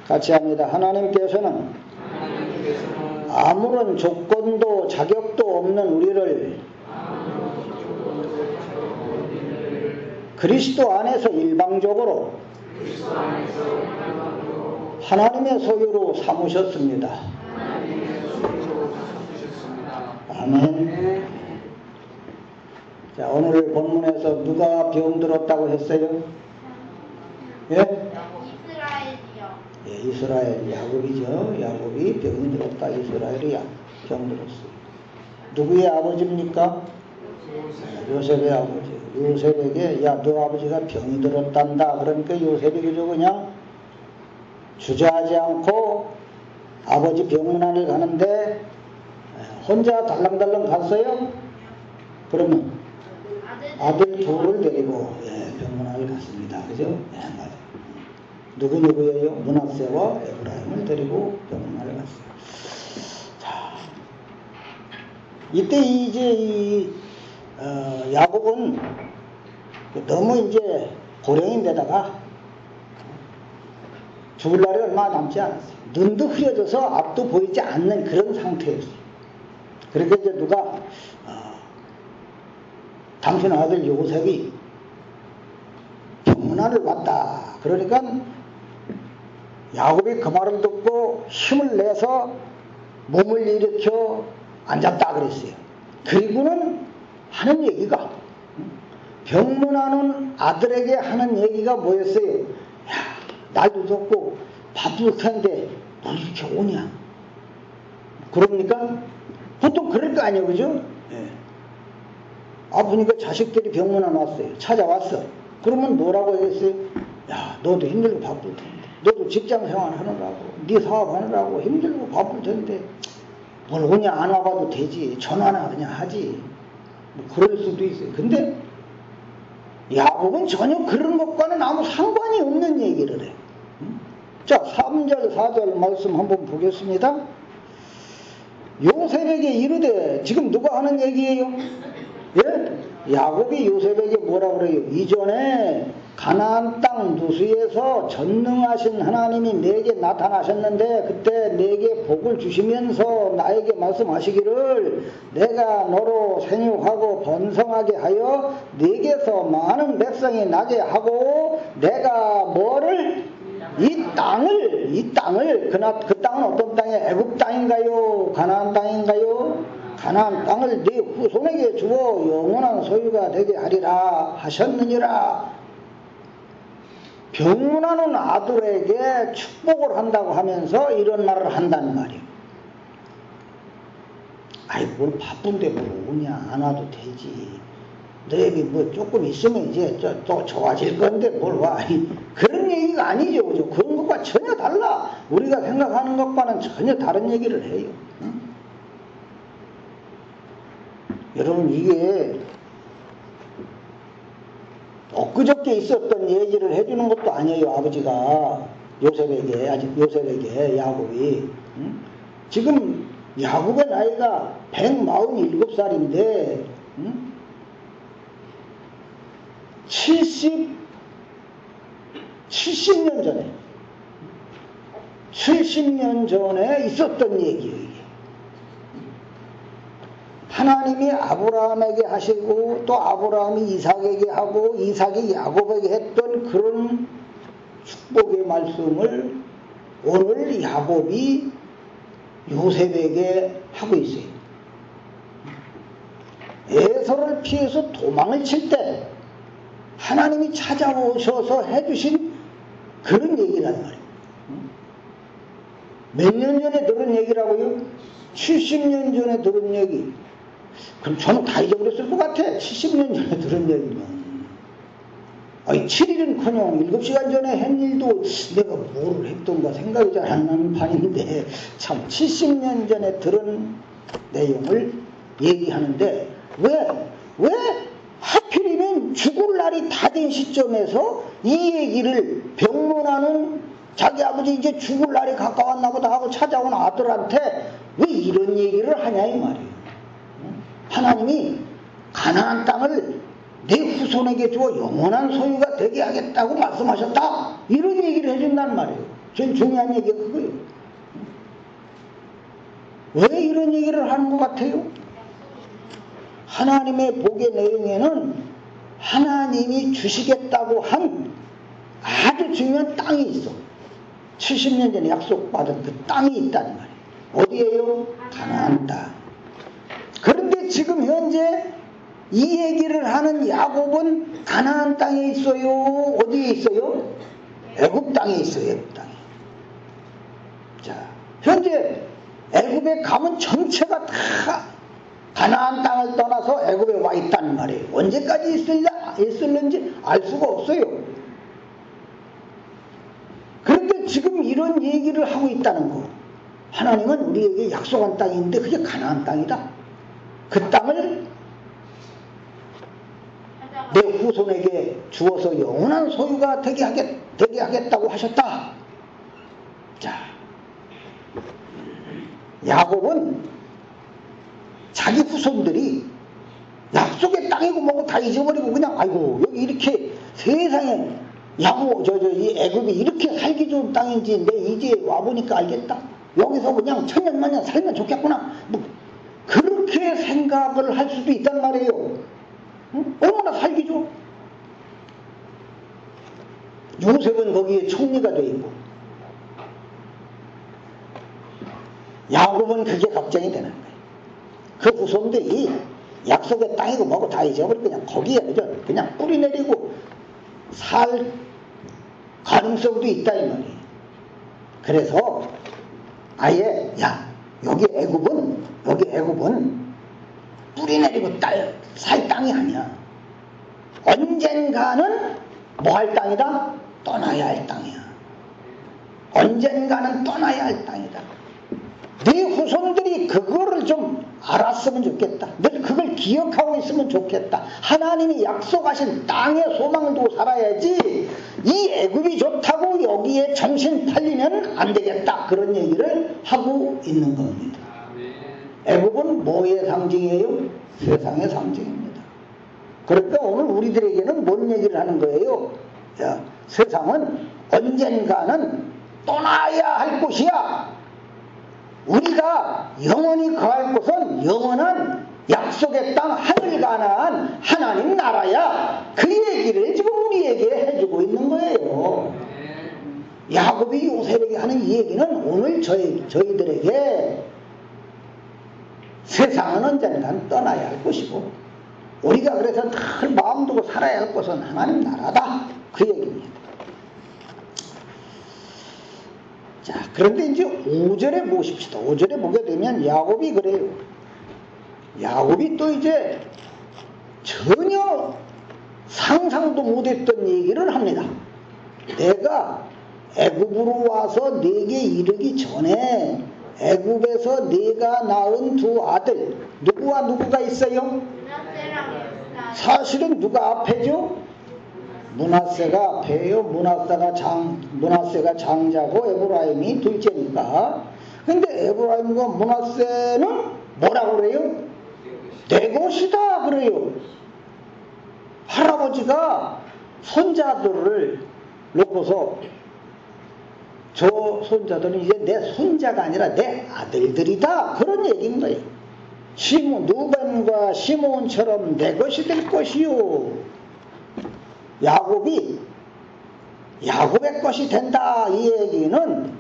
같이 합니다. 하나님께서는 아무런 조건도 자격도 없는 우리를 그리스도 안에서 일방적으로 하나님의 소유로 삼으셨습니다. 아멘. 자, 오늘 본문에서 누가 병들었다고 했어요? 예? 이스라엘이요. 예, 이스라엘 야곱이죠. 야곱이 병이 들었다. 이스라엘이 병들었어요. 누구의 아버지입니까? 요셉의 아버지. 요셉에게 야, 너 아버지가 병이 들었단다. 그러니까 요셉이 그냥 주저하지 않고 아버지 병문안을 가는데 혼자 달랑달랑 갔어요? 그러면 아들 둘을 데리고 병문안을 갔습니다. 그죠? 네, 맞아요. 누구예요? 므낫세와 에브라임을 데리고 병문안을 갔어요. 자, 이때 이제 야곱은 너무 이제 고령인데다가 죽을 날이 얼마 남지 않았어요. 눈도 흐려져서 앞도 보이지 않는 그런 상태였어요. 그러니까 이제 누가 당신 아들 요셉이 병문안을 왔다. 그러니까 야곱이 그 말을 듣고 힘을 내서 몸을 일으켜 앉았다 그랬어요. 그리고는 하는 얘기가 병문안은 아들에게 하는 얘기가 뭐였어요? 야, 날도 덥고 바쁠 텐데 뭘 이렇게 오냐? 그러니까 보통 그럴 거 아니에요, 그죠? 예. 아프니까 자식들이 병문안 왔어요. 찾아왔어. 그러면 뭐라고 했어요? 야, 너도 힘들고 바쁠 텐데, 너도 직장 생활 하느라고, 네 사업 하느라고 힘들고 바쁠 텐데 뭘 오냐? 안 와봐도 되지. 전화나 그냥 하지. 뭐 그럴 수도 있어요. 근데 야곱은 전혀 그런 것과는 아무 상관이 없는 얘기를 해. 자, 3절 4절 말씀 한번 보겠습니다. 요셉에게 이르되, 지금 누가 하는 얘기예요? 예? 야곱이 요셉에게 뭐라 그래요? 이전에 가나안 땅 누수에서 전능하신 하나님이 내게 나타나셨는데 그때 내게 복을 주시면서 나에게 말씀하시기를 내가 너로 생육하고 번성하게 하여 네게서 많은 백성이 나게 하고 내가 뭐를 이 땅을 그 땅은 어떤 땅이에요? 애굽 땅인가요? 가나안 땅인가요? 가나안 땅을 네 후손에게 주어 영원한 소유가 되게 하리라 하셨느니라. 병문안은 아들에게 축복을 한다고 하면서 이런 말을 한다는 말이에요. 아이, 뭘 바쁜데 뭘 오냐? 안 와도 되지. 너에게 뭐 조금 있으면 이제 또 좋아질 건데 뭘 와. 그런 얘기가 아니죠. 그죠? 그런 것과 전혀 달라. 우리가 생각하는 것과는 전혀 다른 얘기를 해요. 응? 여러분, 이게 엊그저께 있었던 얘기를 해주는 것도 아니에요. 아버지가 요셉에게 야곱이. 응? 지금 야곱의 나이가 147살인데 응? 70년 전에 있었던 얘기예요. 이게. 하나님이 아브라함에게 하시고 또 아브라함이 이삭에게 하고 이삭이 야곱에게 했던 그런 축복의 말씀을 오늘 야곱이 요셉에게 하고 있어요. 에서를 피해서 도망을 칠 때 하나님이 찾아오셔서 해주신 그런 얘기란 말이에요. 몇 년 전에 들은 얘기라고요? 70년 전에 들은 얘기. 그럼 저는 다 잊어버렸을 것 같아. 70년 전에 들은 얘기면. 아니, 7일은커녕 7시간 전에 한 일도 내가 뭘 했던가 생각이 잘 안 나는 판인데 참 70년 전에 들은 내용을 얘기하는데 왜 하필이면 죽을 날이 다 된 시점에서 이 얘기를 병문안은 자기 아버지 이제 죽을 날이 가까웠나 보다 하고 찾아온 아들한테 왜 이런 얘기를 하냐 이 말이에요. 하나님이 가나안 땅을 내 후손에게 주어 영원한 소유가 되게 하겠다고 말씀하셨다. 이런 얘기를 해준단 말이에요. 제일 중요한 얘기가 그거예요. 왜 이런 얘기를 하는 것 같아요? 하나님의 복의 내용에는 하나님이 주시겠다고 한 아주 중요한 땅이 있어. 70년 전에 약속받은 그 땅이 있단 말이에요. 어디예요? 가나안 땅. 그런데 지금 현재 이 얘기를 하는 야곱은 가나안 땅에 있어요? 어디에 있어요? 애굽 땅에 있어요. 애굽 땅에. 자, 현재 애굽에 가면 전체가 다 가나안 땅을 떠나서 애굽에 와 있단 말이에요. 언제까지 있을는지 알 수가 없어요. 그런데 지금 이런 얘기를 하고 있다는 거. 하나님은 우리에게 약속한 땅이 있는데 그게 가나안 땅이다. 그 땅을 내 후손에게 주어서 영원한 소유가 되게 하겠다고 하셨다. 자, 야곱은 자기 후손들이 약속의 땅이고 뭐고 다 잊어버리고 그냥 아이고 여기 이렇게 세상에 이 애굽이 이렇게 살기 좋은 땅인지 내 이제 와보니까 알겠다. 여기서 그냥 천년만년 살면 좋겠구나. 뭐 그렇게 생각을 할 수도 있단 말이에요. 응? 얼마나 살기 좋아. 요셉은 거기에 총리가 돼 있고 야곱은 그게 걱정이 되는 거예요. 그 후손들이 약속의 땅이고 뭐고 다 잊어버리고 그냥 거기에 그냥 뿌리 내리고 살 가능성도 있다 이 말이에요. 그래서 아예 여기 애굽은 뿌리 내리고 살 땅이 아니야. 언젠가는 뭐 할 땅이다? 떠나야 할 땅이야. 언젠가는 떠나야 할 땅이다. 네 후손들이 그거를 좀 알았으면 좋겠다. 늘 그걸 기억하고 있으면 좋겠다. 하나님이 약속하신 땅에 소망을 두고 살아야지 이 애굽이 좋다고 여기에 정신 팔리면 안 되겠다. 그런 얘기를 하고 있는 겁니다. 애굽은 뭐의 상징이에요? 세상의 상징입니다. 그러니까 오늘 우리들에게는 뭔 얘기를 하는 거예요? 자, 세상은 언젠가는 떠나야 할 곳이야. 우리가 영원히 거할 곳은 영원한 약속의 땅 하늘 가나안 하나님 나라야. 그 얘기를 지금 우리에게 해주고 있는 거예요. 야곱이 요셉에게 하는 이 얘기는 오늘 저희들에게 세상은 언젠가는 떠나야 할 곳이고 우리가 그래서 늘 마음 두고 살아야 할 곳은 하나님 나라다. 그 얘기입니다. 자, 그런데 이제 5절에 보십시다. 5절에 보게 되면 야곱이 그래요. 야곱이 또 이제 전혀 상상도 못했던 얘기를 합니다. 내가 애굽으로 와서 네게 이르기 전에 애굽에서 네가 낳은 두 아들 누구와 누구가 있어요? 사실은 누가 앞에죠? 므낫세가 앞에요. 므낫세가 장자고 에브라임이 둘째니까. 근데 에브라임과 므낫세는 뭐라고 그래요? 내 것이다 그래요. 할아버지가 손자들을 놓고서 저 손자들은 이제 내 손자가 아니라 내 아들들이다. 그런 얘기인 거예요. 누벤과 시몬처럼 내 것이 될 것이요. 야곱의 것이 된다. 이 얘기는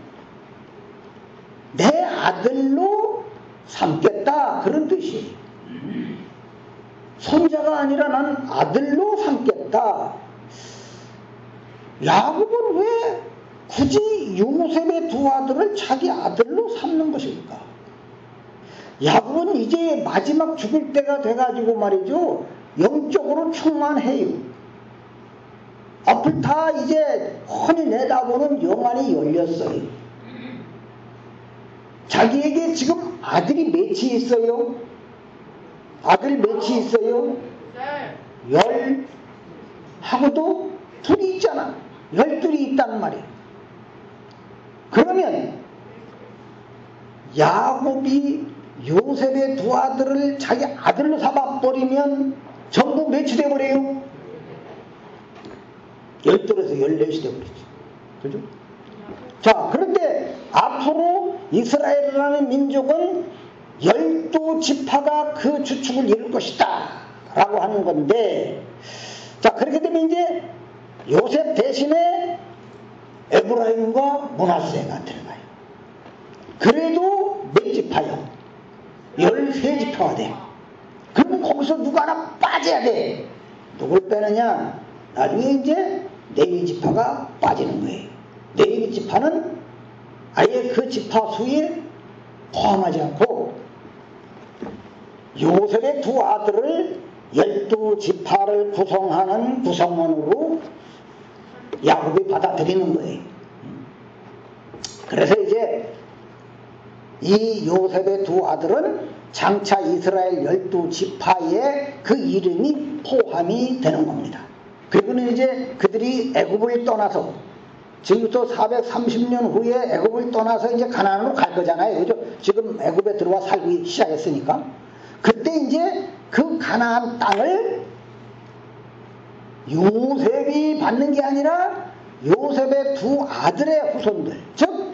내 아들로 삼겠다. 그런 뜻이에요. 손자가 아니라 난 아들로 삼겠다. 야곱은 왜 굳이 요셉의 두 아들을 자기 아들로 삼는 것일까? 야곱은 이제 마지막 죽을 때가 돼가지고 말이죠. 영적으로 충만해요. 앞을 다 이제 훤히 내다보는 영안이 열렸어요. 자기에게 지금 아들이 몇이 있어요? 아들 몇이 있어요? 하고도 둘이 있잖아. 12이 있단 말이에요. 그러면 야곱이 요셉의 두 아들을 자기 아들로 삼아버리면 전부 몇이 돼버려요? 12에서 14이 되어버리죠. 그죠? 자, 그런데 앞으로 이스라엘이라는 민족은 12지파가 그 주축을 이룰 것이다 라고 하는 건데, 자, 그렇게 되면 이제 요셉 대신에 에브라임과 므낫세가 들어가요. 그래도 몇 지파요? 13지파가 돼. 그러면 거기서 누가 하나 빠져야 돼. 누굴 빼느냐? 나중에 이제 레위 지파가 빠지는 거예요. 레위 지파는 아예 그 지파 수에 포함하지 않고 요셉의 두 아들을 12지파를 구성하는 구성원으로 야곱이 받아들이는 거예요. 그래서 이제 이 요셉의 두 아들은 장차 이스라엘 12지파에 그 이름이 포함이 되는 겁니다. 그리고는 이제 그들이 애굽을 떠나서 지금부터 430년 후에 애굽을 떠나서 이제 가나안으로 갈 거잖아요. 그죠? 지금 애굽에 들어와 살기 시작했으니까. 그때 이제 그 가나안 땅을 요셉이 받는 게 아니라 요셉의 두 아들의 후손들, 즉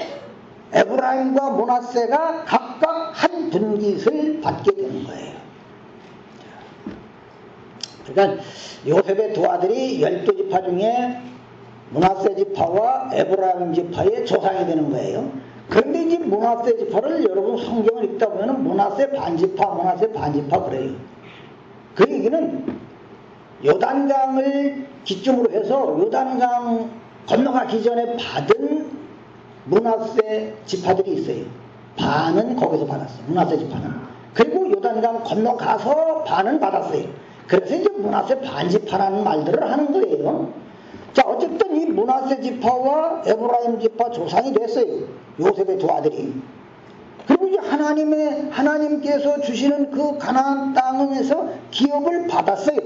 에브라임과 므낫세가 각각 한 분깃을 받게 되는 거예요. 그러니까 요셉의 두 아들이 12지파 중에 므낫세 지파와 에브라임 지파의 조상이 되는 거예요. 그런데 이제 므낫세 지파를 여러분 성경을 읽다 보면 므낫세 반지파, 므낫세 반지파 그래요. 그 얘기는 요단강을 기점으로 해서 요단강 건너가기 전에 받은 므낫세 지파들이 있어요. 반은 거기서 받았어요. 므낫세 지파는. 그리고 요단강 건너가서 반은 받았어요. 그래서 이제 므낫세 반지파라는 말들을 하는 거예요. 자, 어쨌든 이 므낫세 지파와 에브라임 지파 조상이 됐어요. 요셉의 두 아들이. 그리고 이제 하나님께서 주시는 그 가나안 땅에서 기업을 받았어요.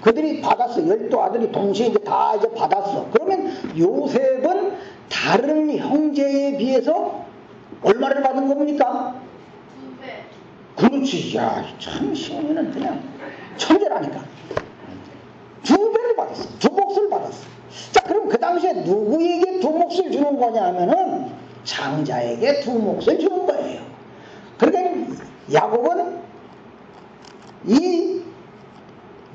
그들이 받았어. 12아들이 동시에 이제 다 이제 받았어. 그러면 요셉은 다른 형제에 비해서 얼마를 받은 겁니까? 2배. 그렇지. 야, 참 시온이는 그냥 천재라니까. 2배를 받았어. 2몫을 받았어. 자, 그럼 그 당시에 누구에게 2몫을 주는 거냐 하면은 장자에게 2몫을 주는 거예요. 그러니까 야곱은 이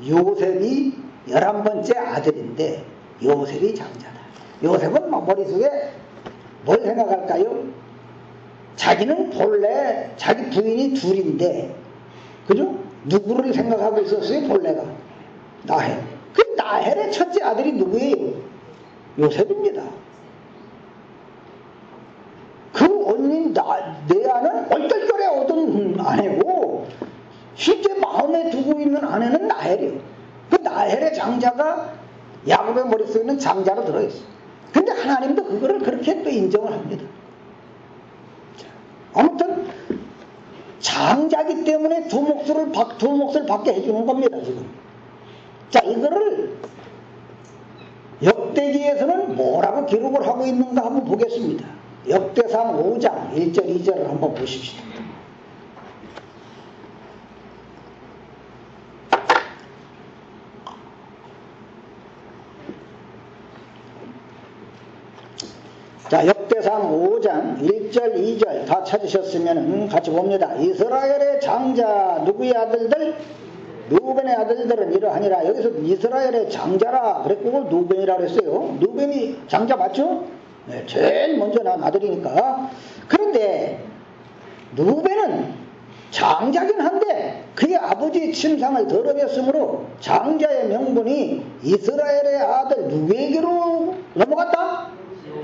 요셉이 11번째 아들인데 요셉이 장자다. 요셉은 막 머릿속에 뭘 생각할까요? 자기는 본래 자기 부인이 둘인데, 그죠? 누구를 생각하고 있었어요? 본래가 라헬. 그 라헬의 첫째 아들이 누구예요? 요셉입니다. 그 언니 내 아는 얼떨결에 얻은 아내고 실제 마음에 두고 있는 아내는 라헬이에요. 그 라헬의 장자가 야곱의 머릿속에는 장자로 들어있어요. 근데 하나님도 그거를 그렇게 또 인정을 합니다. 아무튼 장자기 때문에 2몫을 받게 해주는 겁니다. 지금. 자, 이거를 역대기에서는 뭐라고 기록을 하고 있는가 한번 보겠습니다. 역대상 5장 1절 2절을 한번 보십시오. 자, 역대상 5장 1절 2절 다 찾으셨으면 같이 봅니다. 이스라엘의 장자 누구의 아들들? 누벤의 아들들은 이러하니라. 여기서 이스라엘의 장자라 그랬고 누벤이라 그랬어요. 누벤이 장자 맞죠? 네, 제일 먼저 난 아들이니까. 그런데 누벤은 장자긴 한데 그의 아버지의 침상을 더럽혔으므로 장자의 명분이 이스라엘의 아들 누구에게로 넘어갔다?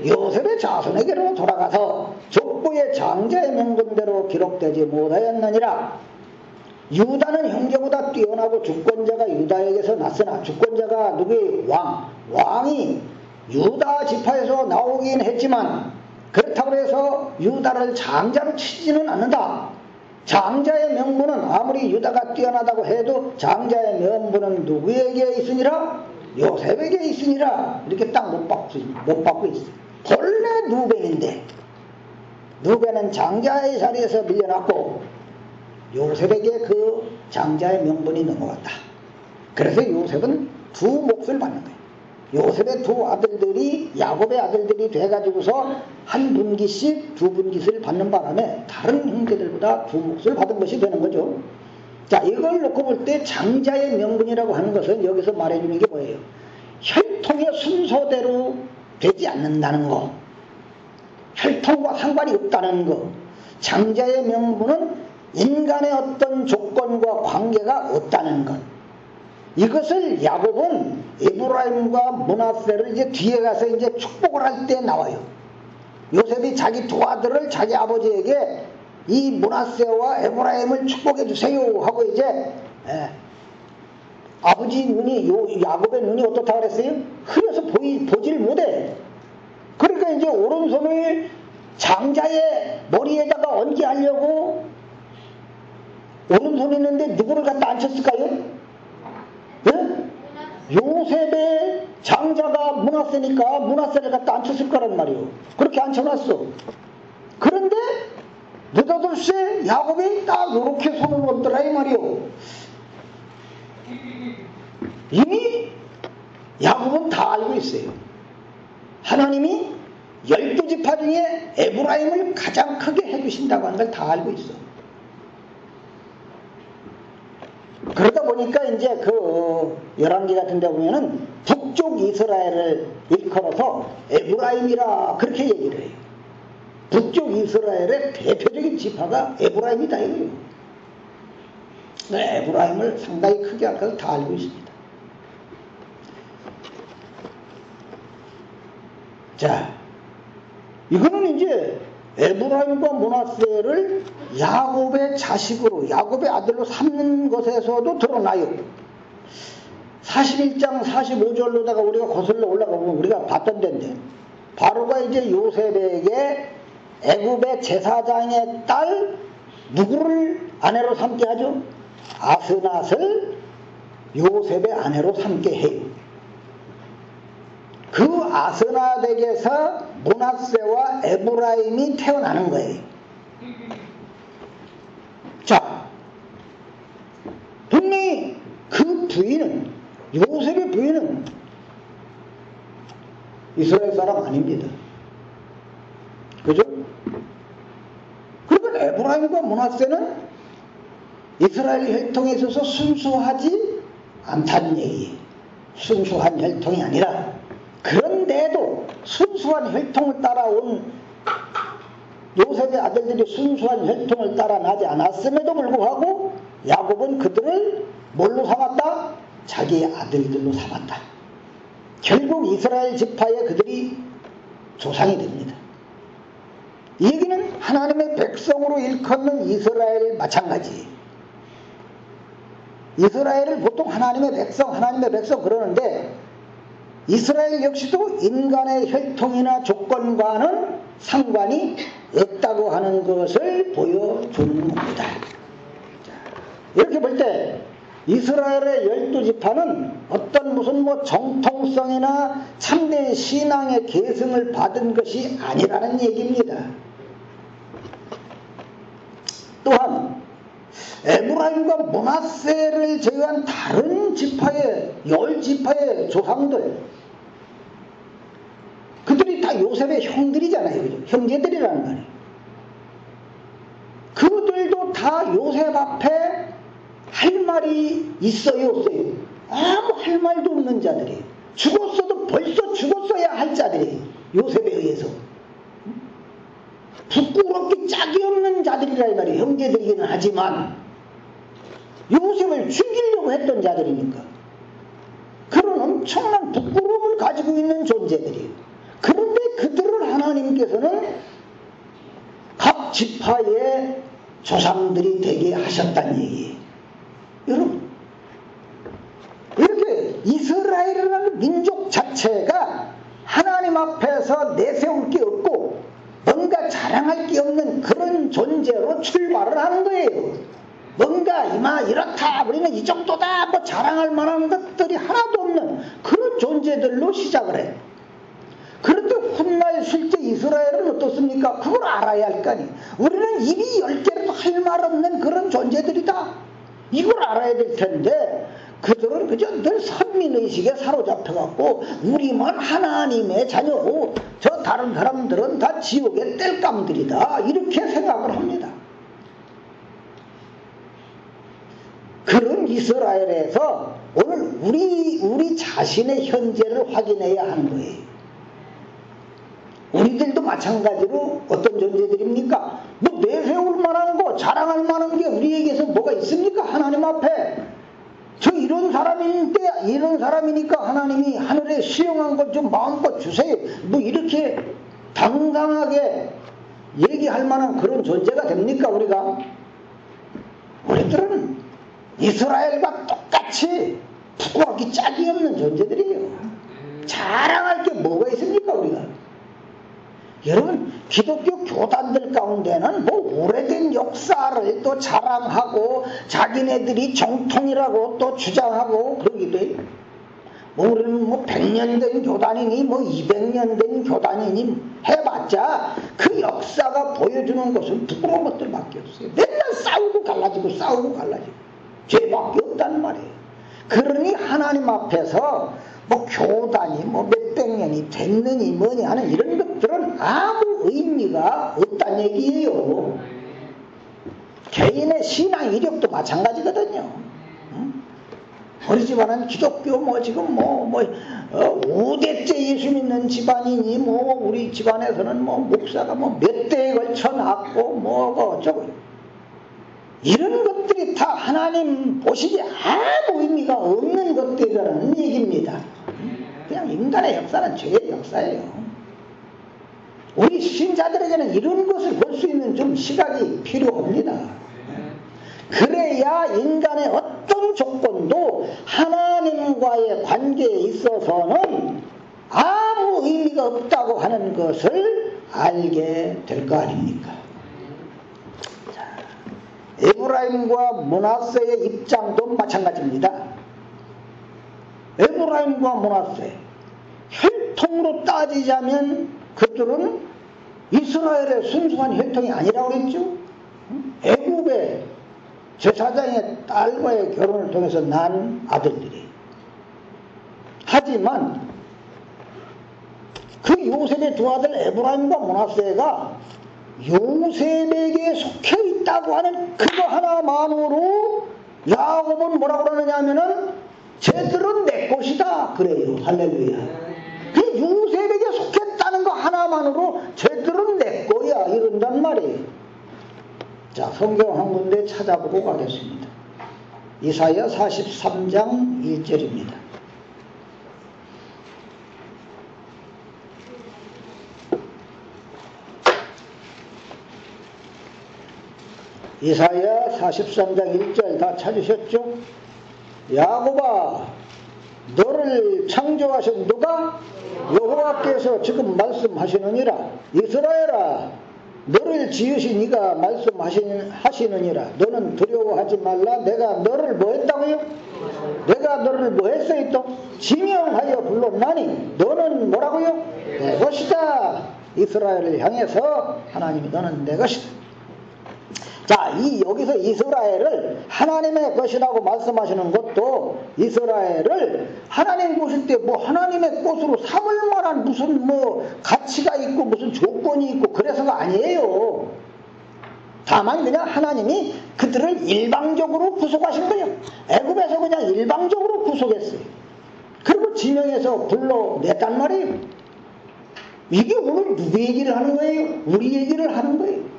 요셉의 자손에게로 돌아가서 족보의 장자의 명분대로 기록되지 못하였느니라. 유다는 형제보다 뛰어나고 주권자가 유다에게서 났으나 주권자가 누구의 왕이 유다 지파에서 나오긴 했지만 그렇다고 해서 유다를 장자로 치지는 않는다. 장자의 명분은 아무리 유다가 뛰어나다고 해도 장자의 명분은 누구에게 있으니라? 요셉에게 있으니라. 이렇게 딱 못 받고 있어요. 본래 누벤인데 누벤은 장자의 자리에서 밀려났고 요셉에게 그 장자의 명분이 넘어갔다. 그래서 요셉은 2몫을 받는 거예요. 요셉의 두 아들들이 야곱의 아들들이 돼가지고서 한 분기씩 두 분깃을 받는 바람에 다른 형제들보다 두 몫을 받은 것이 되는 거죠. 자, 이걸 놓고 볼 때 장자의 명분이라고 하는 것은 여기서 말해주는 게 뭐예요? 혈통의 순서대로 되지 않는다는 거, 혈통과 상관이 없다는 거. 장자의 명분은 인간의 어떤 조건과 관계가 없다는 것. 이것을 야곱은 에브라임과 므낫세를 이제 뒤에 가서 이제 축복을 할 때 나와요. 요셉이 자기 두 아들을 자기 아버지에게 이 므낫세와 에브라임을 축복해 주세요 하고 이제 아버지 눈이 야곱의 눈이 어떻다 그랬어요? 흐려서 보질 못해. 그러니까 이제 오른손을 장자의 머리에다가 얹게 하려고 오른손이 있는데 누구를 갖다 앉혔을까요? 네? 요셉의 장자가 므낫세니까 므낫세를 갖다 앉혔을 거란 말이에요. 그렇게 앉혀놨어. 그런데 느닷없이 야곱이 딱 이렇게 손을 얹더라 이 말이에요. 이미 야곱은 다 알고 있어요. 하나님이 12지파 중에 에브라임을 가장 크게 해주신다고 하는 걸 다 알고 있어. 그러다 보니까 이제 그 열왕기 같은 데 보면은 북쪽 이스라엘을 일컬어서 에브라임이라 그렇게 얘기를 해요. 북쪽 이스라엘의 대표적인 지파가 에브라임이다 이거예요. 에브라임을 상당히 크게 할 걸 다 알고 있습니다. 자, 이거는 이제 에브라임과 므낫세를 야곱의 자식으로, 야곱의 아들로 삼는 것에서도 드러나요. 41장 45절로다가 우리가 거슬러 올라가 보면 우리가 봤던 데인데, 바로가 이제 요셉에게 애굽의 제사장의 딸 누구를 아내로 삼게 하죠? 아스낫을 요셉의 아내로 삼게 해요. 그 아스낫에게서 므낫세와 에브라임이 태어나는 거예요. 자, 분명히 그 부인은, 요셉의 부인은 이스라엘 사람 아닙니다. 그죠? 그러니까 에브라임과 므낫세는 이스라엘 혈통에 있어서 순수하지 않다는 얘기예요. 순수한 혈통이 아니라, 그런데도 순수한 혈통을 따라온 요셉의 아들들이 순수한 혈통을 따라 나지 않았음에도 불구하고 야곱은 그들을 뭘로 삼았다? 자기의 아들들로 삼았다. 결국 이스라엘 지파에 그들이 조상이 됩니다. 이 얘기는 하나님의 백성으로 일컫는 이스라엘 마찬가지예요. 이스라엘을 보통 하나님의 백성 그러는데, 이스라엘 역시도 인간의 혈통이나 조건과는 상관이 없다고 하는 것을 보여주는 겁니다. 이렇게 볼 때 이스라엘의 12지파는 어떤 무슨 정통성이나 참된 신앙의 계승을 받은 것이 아니라는 얘기입니다. 또한 에브라임과 므낫세를 제외한 다른 지파의 10지파의 조상들, 그들이 다 요셉의 형들이잖아요. 그죠? 형제들이라는 말이에요. 그들도 다 요셉 앞에 할 말이 있어요, 없어요? 아무 할 말도 없는 자들이에요. 죽었어도 벌써 죽었어야 할 자들이에요. 요셉에 의해서. 부끄럽게 짝이 없는 자들이라 이 말이에요. 형제들이기는 하지만 요셉을 죽이려고 했던 자들이니까. 그런 엄청난 부끄러움을 가지고 있는 존재들이에요. 그런데 그들을 하나님께서는 각 지파의 조상들이 되게 하셨다는 얘기예요. 여러분, 이렇게 이스라엘이라는 민족 자체가 하나님 앞에서 내세울 게 없고 뭔가 자랑할 게 없는 그런 존재로 출발을 하는 거예요. 뭔가 이렇다, 우리는 이 정도다, 뭐 자랑할 만한 것들이 하나도 없는 그런 존재들로 시작을 해. 그런데 훗날 실제 이스라엘은 어떻습니까? 그걸 알아야 할 거 아니에요. 우리는 입이 10개라도 할 말 없는 그런 존재들이다. 이걸 알아야 될 텐데, 그들은 그저 늘 선민의식에 사로잡혀갖고 우리만 하나님의 자녀고 저 다른 사람들은 다 지옥의 땔감들이다 이렇게 생각을 합니다. 그런 이스라엘에서 오늘 우리 자신의 현재를 확인해야 하는 거예요. 우리들도 마찬가지로 어떤 존재들입니까? 뭐 내세울 만한 거, 자랑할 만한 게 우리에게서 뭐가 있습니까? 하나님 앞에. 저 이런 사람인데, 이런 사람이니까 하나님이 하늘에 시용한 것 좀 마음껏 주세요. 뭐 이렇게 당당하게 얘기할 만한 그런 존재가 됩니까, 우리가? 우리들은 이스라엘과 똑같이 부끄럽기 짝이 없는 존재들이에요. 자랑할 게 뭐가 있습니까, 우리가? 여러분, 기독교 교단들 가운데는 뭐 오래된 역사를 또 자랑하고 자기네들이 정통이라고 또 주장하고 그러기도 해요. 뭐 우리는 뭐 100년 된 교단이니 뭐 200년 된 교단이니 해봤자 그 역사가 보여주는 것은 부끄러운 것들밖에 없어요. 맨날 싸우고 갈라지고 죄밖에 없단 말이에요. 그러니 하나님 앞에서 뭐 교단이 뭐 몇백 년이 됐느니 뭐니 하는 이런 것들은 아무 의미가 없다는 얘기예요. 개인의 신앙 이력도 마찬가지거든요. 우리 집안은 기독교 뭐 지금 5대째 예수 믿는 집안이니 뭐 우리 집안에서는 뭐 목사가 뭐 몇 대에 걸쳐 낳고 뭐고 어쩌고 이런 것들이 다 하나님 보시기에 아무 의미가 없는 것들이라는 얘기입니다. 그냥 인간의 역사는 죄의 역사예요. 우리 신자들에게는 이런 것을 볼 수 있는 좀 시각이 필요합니다. 그래야 인간의 어떤 조건도 하나님과의 관계에 있어서는 아무 의미가 없다고 하는 것을 알게 될 거 아닙니까? 에브라임과 므낫세의 입장도 마찬가지입니다. 에브라임과 므낫세 혈통으로 따지자면 그들은 이스라엘의 순수한 혈통이 아니라고 그랬죠. 애굽의 제사장의 딸과의 결혼을 통해서 난 아들들이. 하지만 그 요셉의 두 아들 에브라임과 므낫세가 요셉에게 속해 있다고 하는 그거 하나만으로 야곱은 뭐라고 그러느냐 하면은 쟤들은 내 것이다 그래요. 할렐루야. 그 요셉에게 속했다는 거 하나만으로 쟤들은 내 거야 이런단 말이에요. 자, 성경 한 군데 찾아보고 가겠습니다. 이사야 43장 1절입니다. 이사야 43장 1절 다 찾으셨죠? 야곱아, 너를 창조하신 누가? 여호와께서 지금 말씀하시느니라. 이스라엘아, 너를 지으신 이가 말씀하시느니라. 너는 두려워하지 말라. 내가 너를 뭐 했다고요? 내가 너를 뭐 했어요 또? 지명하여 불렀나니 너는 뭐라고요? 내 것이다. 이스라엘을 향해서 하나님이 너는 내 것이다. 자, 여기서 이스라엘을 하나님의 것이라고 말씀하시는 것도 이스라엘을 하나님 보실 때 뭐 하나님의 것으로 삼을 만한 무슨 뭐 가치가 있고 무슨 조건이 있고 그래서가 아니에요. 다만 그냥 하나님이 그들을 일방적으로 구속하신 거예요. 애굽에서 그냥 일방적으로 구속했어요. 그리고 지명해서 불러냈단 말이에요. 이게 오늘 누구 얘기를 하는 거예요? 우리 얘기를 하는 거예요.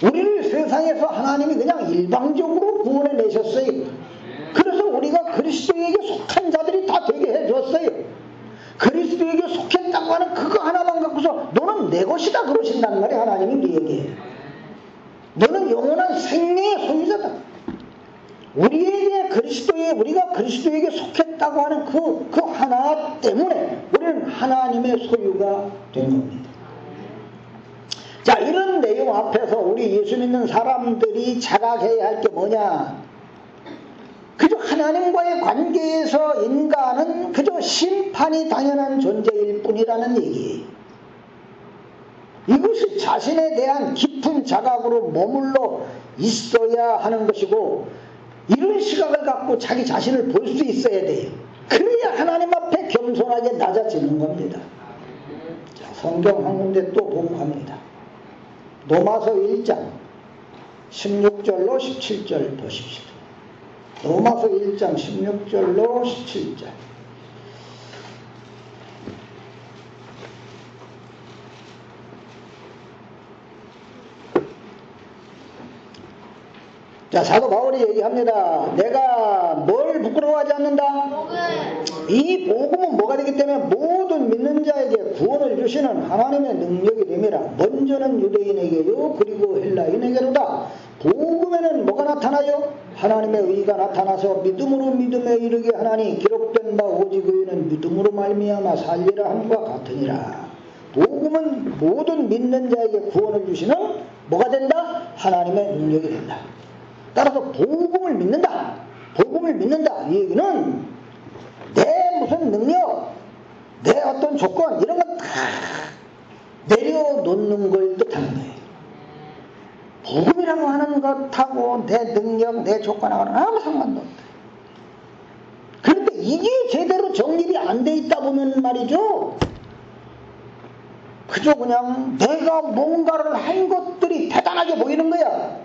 우리를 세상에서 하나님이 그냥 일방적으로 구원해 내셨어요. 그래서 우리가 그리스도에게 속한 자들이 다 되게 해줬어요. 그리스도에게 속했다고 하는 그거 하나만 갖고서 너는 내 것이다 그러신단 말이에요. 하나님이 우리에게. 너는 영원한 생명의 소유자다. 우리가 그리스도에게 속했다고 하는 그 하나 때문에 우리는 하나님의 소유가 된 겁니다. 자, 이런 내용 앞에서 우리 예수 믿는 사람들이 자각해야 할 게 뭐냐? 그저 하나님과의 관계에서 인간은 그저 심판이 당연한 존재일 뿐이라는 얘기예요. 이것이 자신에 대한 깊은 자각으로 머물러 있어야 하는 것이고, 이런 시각을 갖고 자기 자신을 볼 수 있어야 돼요. 그래야 하나님 앞에 겸손하게 낮아지는 겁니다. 자, 성경 한 군데 또 보고 갑니다. 로마서 1장 16절로 17절 보십시오. 로마서 1장 16절로 17절. 자, 사도 바울이 얘기합니다. 내가 뭘 부끄러워하지 않는다? 이 복음은 뭐가 되기 때문에 모든 믿는 자에게 구원을 주시는 하나님의 능력이 됨이라. 먼저는 유대인에게요 그리고 헬라인에게로다. 복음에는 뭐가 나타나요? 하나님의 의가 나타나서 믿음으로 믿음에 이르게 하나니 기록된 바 오직 의는 믿음으로 말미암아 살리라 함과 같으니라. 복음은 모든 믿는 자에게 구원을 주시는 뭐가 된다? 하나님의 능력이 된다. 따라서 복음을 믿는다. 복음을 믿는다. 이 얘기는 내 무슨 능력, 내 어떤 조건 이런 건 다 내려놓는 걸 뜻하는 거예요. 복음이라고 하는 것하고 내 능력, 내 조건하고는 아무 상관도 없다. 그런데 이게 제대로 정립이 안 돼 있다 보면 말이죠. 그저 그냥 내가 뭔가를 한 것들이 대단하게 보이는 거야.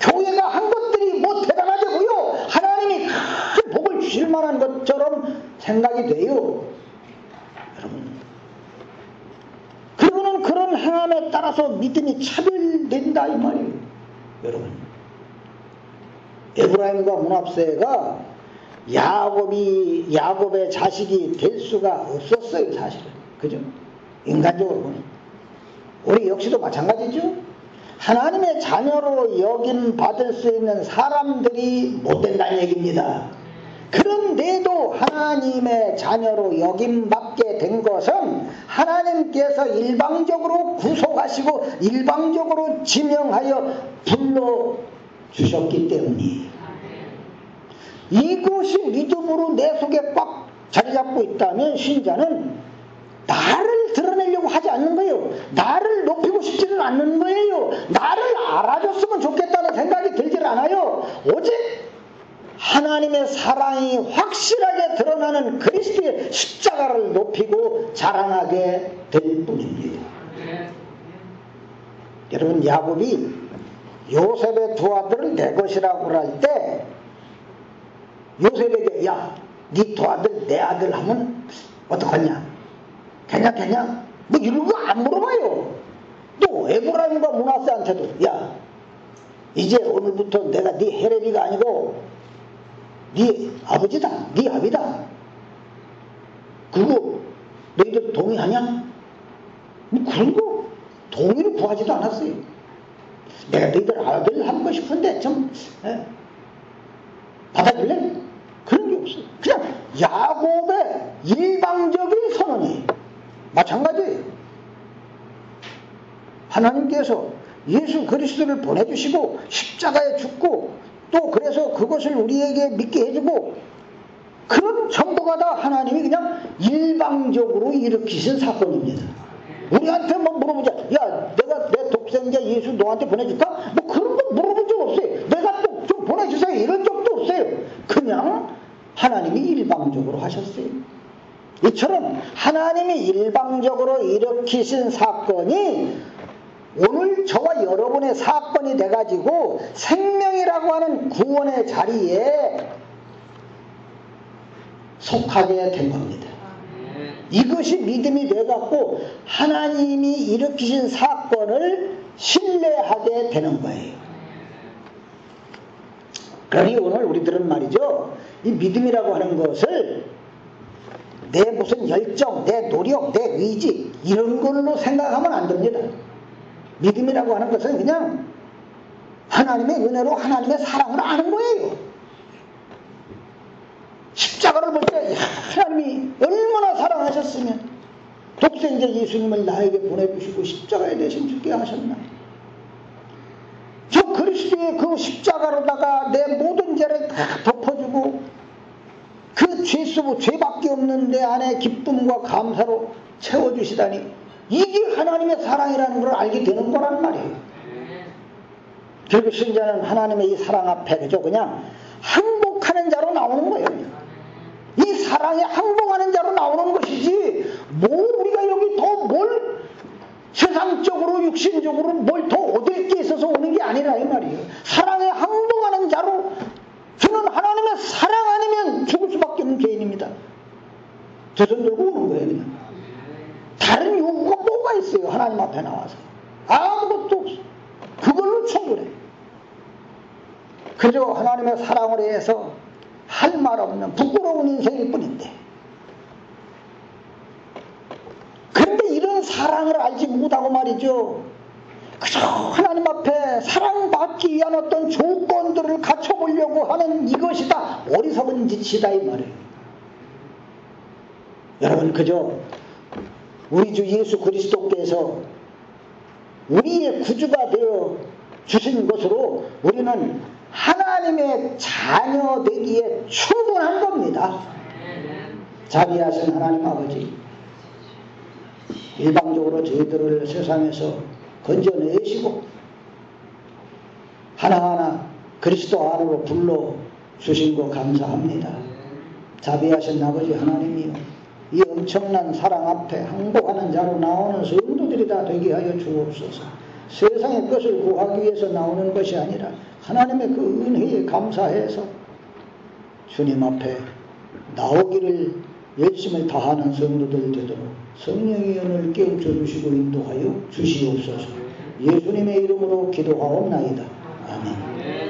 교회가 한 것들이 뭐 대단하게 보여. 하나님이 큰 복을 주실 만한 것처럼 생각이 돼요. 여러분, 그러고는 그런 행함에 따라서 믿음이 차별된다 이 말이에요. 여러분, 에브라임과 므낫세가 야곱의 자식이 될 수가 없었어요. 사실은. 그죠? 인간적으로 보면 우리 역시도 마찬가지죠. 하나님의 자녀로 여김받을 수 있는 사람들이 못 된다는 얘기입니다. 그런데도 하나님의 자녀로 여김받게 된 것은 하나님께서 일방적으로 구속하시고 일방적으로 지명하여 불러주셨기 때문이에요. 이것이 믿음으로 내 속에 꽉 자리잡고 있다면 신자는 나를 드러내려고 하지 않는 거예요. 나를 높이고 싶지는 않는 거예요. 나를 알아줬으면 좋겠다는 생각이 들질 않아요. 오직 하나님의 사랑이 확실하게 드러나는 그리스도의 십자가를 높이고 자랑하게 될 뿐입니다. 여러분, 야곱이 요셉의 두 아들을 내 것이라고 할 때 요셉에게 야, 네 두 아들 내 아들 하면 어떡하냐? 괜찮겠냐? 뭐 이런 거 안 물어봐요. 또 에브라임과 므낫세한테도 야, 이제 오늘부터 내가 네 헤레비가 아니고 네 아버지다, 네 아비다. 그거 너희들 동의하냐? 뭐 그런 거 동의를 구하지도 않았어요. 내가 너희들 아들 하고 싶은데 좀 받아줄래? 그런 게 없어요. 그냥 야곱의 일방적인 선언이에요. 마찬가지예요. 하나님께서 예수 그리스도를 보내주시고 십자가에 죽고 또 그래서 그것을 우리에게 믿게 해주고 그런 전부가 다 하나님이 그냥 일방적으로 일으키신 사건입니다. 우리한테 뭐 물어보자. 야, 내가 내 독생자 예수 너한테 보내줄까? 뭐 그런 거 물어본 적 없어요. 내가 또 좀 보내주세요. 이런 적도 없어요. 그냥 하나님이 일방적으로 하셨어요. 이처럼 하나님이 일방적으로 일으키신 사건이 오늘 저와 여러분의 사건이 돼가지고 생명이라고 하는 구원의 자리에 속하게 된 겁니다. 이것이 믿음이 돼갖고 하나님이 일으키신 사건을 신뢰하게 되는 거예요. 그러니 오늘 우리들은 말이죠, 이 믿음이라고 하는 것을 내 무슨 열정, 내 노력, 내 의지 이런 걸로 생각하면 안 됩니다. 믿음이라고 하는 것은 그냥 하나님의 은혜로 하나님의 사랑을 아는 거예요. 십자가를 볼 때 하나님이 얼마나 사랑하셨으면 독생자 예수님을 나에게 보내주시고 십자가에 대신 죽게 하셨나. 저 그리스도의 그 십자가로다가 내 모든 죄를 다 덮어주고 그 죄밖에 없는 내 안에 기쁨과 감사로 채워주시다니 이게 하나님의 사랑이라는 걸 알게 되는 거란 말이에요. 결국 신자는 하나님의 이 사랑 앞에 그저 그냥 항복하는 자로 나오는 거예요. 이 사랑에 항복하는 자로 나오는 것이지, 뭐 우리가 여기 더 뭘 세상적으로 육신적으로 뭘 더 얻을 게 있어서 오는 게 아니라 이 말이에요. 사랑에 항복하는 자로, 저는 하나님의 사랑 아니면 죽을 수밖에 없는 죄인입니다. 저 손 들고 오는 거예요. 그냥. 다른 요구가 뭐가 있어요? 하나님 앞에 나와서 아무것도 없어. 그걸로 충분해. 그저 하나님의 사랑을 위해서 할 말 없는 부끄러운 인생일 뿐인데, 그런데 이런 사랑을 알지 못하고 말이죠, 그저 하나님 앞에 사랑받기 위한 어떤 조건들을 갖춰보려고 하는 이것이 다 어리석은 짓이다 이 말이에요. 여러분, 그저 우리 주 예수 그리스도께서 우리의 구주가 되어 주신 것으로 우리는 하나님의 자녀 되기에 충분한 겁니다. 자비하신 하나님 아버지, 일방적으로 저희들을 세상에서 건져내시고 하나하나 그리스도 안으로 불러주신 거 감사합니다. 자비하신 아버지 하나님이요, 이 엄청난 사랑 앞에 항복하는 자로 나오는 성도들이 다 되게 하여 주옵소서. 세상의 것을 구하기 위해서 나오는 것이 아니라 하나님의 그 은혜에 감사해서 주님 앞에 나오기를 열심을 다하는 성도들 되도록 성령의 은을 깨우쳐 주시고 인도하여 주시옵소서. 예수님의 이름으로 기도하옵나이다. 아멘.